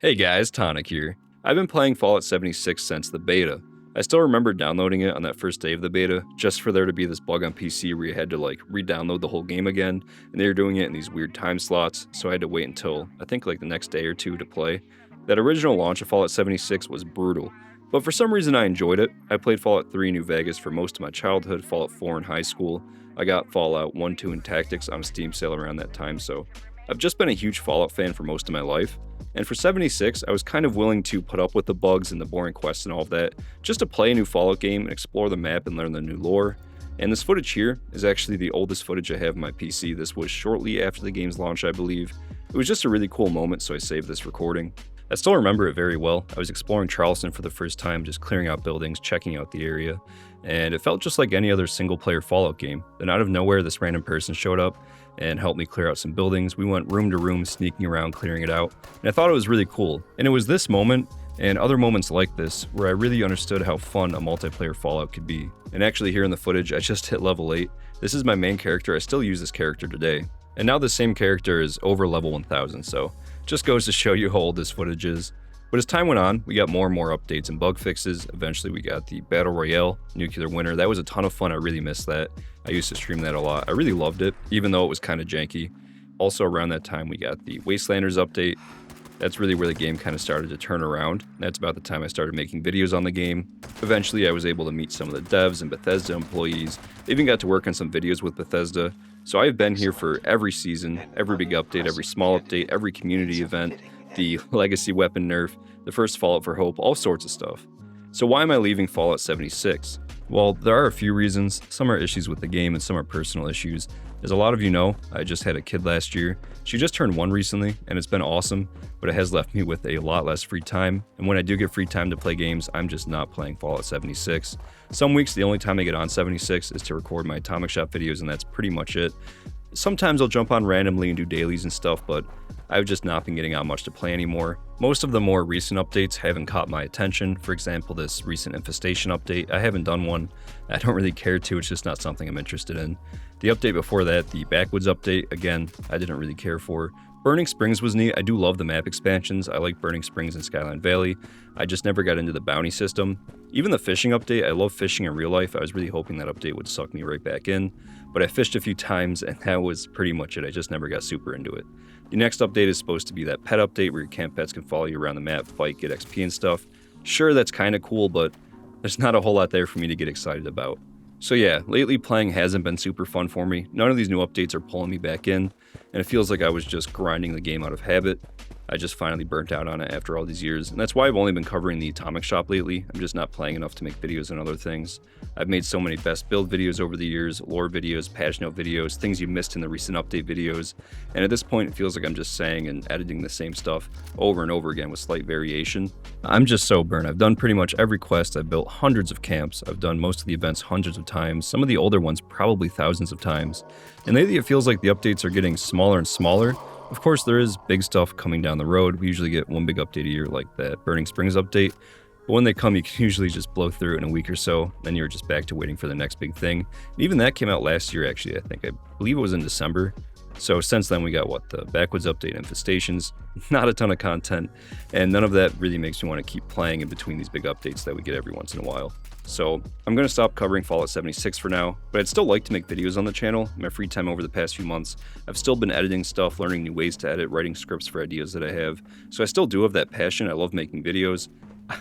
Hey guys, Tonic here. I've been playing Fallout 76 since the beta. I still remember downloading it on that first day of the beta, just for there to be this bug on PC where you had to re-download the whole game again, and they were doing it in these weird time slots, so I had to wait until, I think the next day or two to play. That original launch of Fallout 76 was brutal, but for some reason I enjoyed it. I played Fallout 3 New Vegas for most of my childhood, Fallout 4 in high school. I got Fallout 1, 2, and Tactics on a Steam sale around that time, so I've just been a huge Fallout fan for most of my life. And for 76, I was kind of willing to put up with the bugs and the boring quests and all of that, just to play a new Fallout game and explore the map and learn the new lore. And this footage here is actually the oldest footage I have on my PC. This was shortly after the game's launch, I believe. It was just a really cool moment, so I saved this recording. I still remember it very well. I was exploring Charleston for the first time, just clearing out buildings, checking out the area, and it felt just like any other single-player Fallout game. Then out of nowhere, this random person showed up and helped me clear out some buildings. We went room to room, sneaking around, clearing it out, and I thought it was really cool. And it was this moment, and other moments like this, where I really understood how fun a multiplayer Fallout could be. And actually here in the footage, I just hit level 8. This is my main character. I still use this character today. And now the same character is over level 1000, so just goes to show you how old this footage is. But as time went on, we got more and more updates and bug fixes. Eventually we got the Battle Royale, Nuclear Winter. That was a ton of fun. I really missed that. I used to stream that a lot. I really loved it, even though it was kind of janky. Also around that time, we got the Wastelanders update. That's really where the game kind of started to turn around. That's about the time I started making videos on the game. Eventually, I was able to meet some of the devs and Bethesda employees. I even got to work on some videos with Bethesda. So I've been here for every season, every big update, every small update, every community event, the legacy weapon nerf, the first Fallout for Hope, all sorts of stuff. So why am I leaving Fallout 76? Well, there are a few reasons. Some are issues with the game and some are personal issues. As a lot of you know, I just had a kid last year. She just turned 1 recently, and it's been awesome, but it has left me with a lot less free time. And when I do get free time to play games, I'm just not playing Fallout 76. Some weeks, the only time I get on 76 is to record my Atomic Shop videos, and that's pretty much it. Sometimes I'll jump on randomly and do dailies and stuff, but I've just not been getting out much to play anymore. Most of the more recent updates haven't caught my attention. For example, this recent Infestation update, I haven't done one. I don't really care to, it's just not something I'm interested in. The update before that, the Backwoods update, again, I didn't really care for. Burning Springs was neat. I do love the map expansions. I like Burning Springs and Skyline Valley. I just never got into the bounty system. Even the fishing update, I love fishing in real life. I was really hoping that update would suck me right back in, but I fished a few times and that was pretty much it. I just never got super into it. The next update is supposed to be that pet update where your camp pets can follow you around the map, fight, get XP and stuff. Sure, that's kind of cool, but there's not a whole lot there for me to get excited about. So yeah, lately playing hasn't been super fun for me. None of these new updates are pulling me back in, and it feels like I was just grinding the game out of habit. I just finally burnt out on it after all these years, and that's why I've only been covering the Atomic Shop lately. I'm just not playing enough to make videos and other things. I've made so many best build videos over the years, lore videos, patch note videos, things you missed in the recent update videos, and at this point it feels like I'm just saying and editing the same stuff over and over again with slight variation. I'm just so burnt. I've done pretty much every quest, I've built hundreds of camps, I've done most of the events hundreds of times, some of the older ones probably thousands of times, and lately it feels like the updates are getting smaller and smaller. Of course, there is big stuff coming down the road. We usually get one big update a year, like that Burning Springs update. But when they come, you can usually just blow through it in a week or so. Then you're just back to waiting for the next big thing. And even that came out last year, actually. I believe it was in December. So since then, we got the Backwoods update, Infestations, not a ton of content. And none of that really makes me want to keep playing in between these big updates that we get every once in a while. So I'm going to stop covering Fallout 76 for now, but I'd still like to make videos on the channel. In my free time over the past few months, I've still been editing stuff, learning new ways to edit, writing scripts for ideas that I have. So I still do have that passion. I love making videos.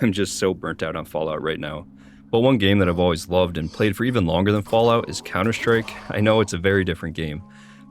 I'm just so burnt out on Fallout right now. But one game that I've always loved and played for even longer than Fallout is Counter-Strike. I know it's a very different game,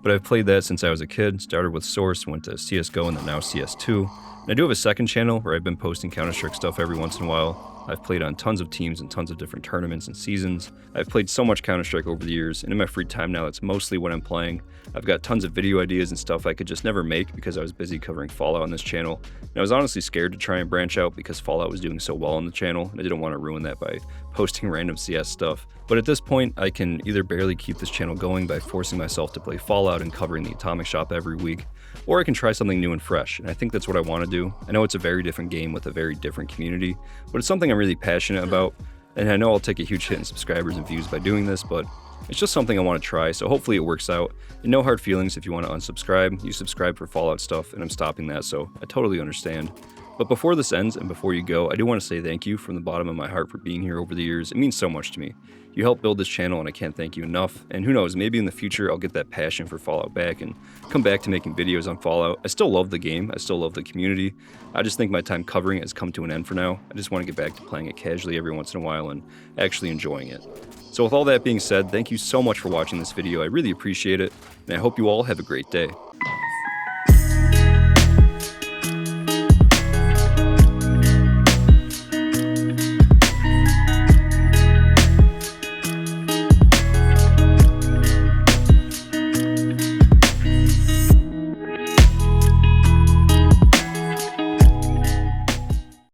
but I've played that since I was a kid. Started with Source, went to CSGO, and then now CS2. And I do have a second channel where I've been posting Counter-Strike stuff every once in a while. I've played on tons of teams and tons of different tournaments and seasons. I've played so much Counter-Strike over the years, and in my free time now, that's mostly what I'm playing. I've got tons of video ideas and stuff I could just never make because I was busy covering Fallout on this channel. And I was honestly scared to try and branch out because Fallout was doing so well on the channel, and I didn't want to ruin that by posting random CS stuff. But at this point, I can either barely keep this channel going by forcing myself to play Fallout and covering the Atomic Shop every week, or I can try something new and fresh, and I think that's what I want to do. I know it's a very different game with a very different community, but it's something I'm really passionate about, and I know I'll take a huge hit in subscribers and views by doing this, but it's just something I want to try, so hopefully it works out. And no hard feelings if you want to unsubscribe. You subscribe for Fallout stuff, and I'm stopping that, so I totally understand. But before this ends and before you go, I do want to say thank you from the bottom of my heart for being here over the years. It means so much to me. You helped build this channel and I can't thank you enough. And who knows, maybe in the future I'll get that passion for Fallout back and come back to making videos on Fallout. I still love the game, I still love the community. I just think my time covering it has come to an end for now. I just want to get back to playing it casually every once in a while and actually enjoying it. So with all that being said, thank you so much for watching this video. I really appreciate it, and I hope you all have a great day.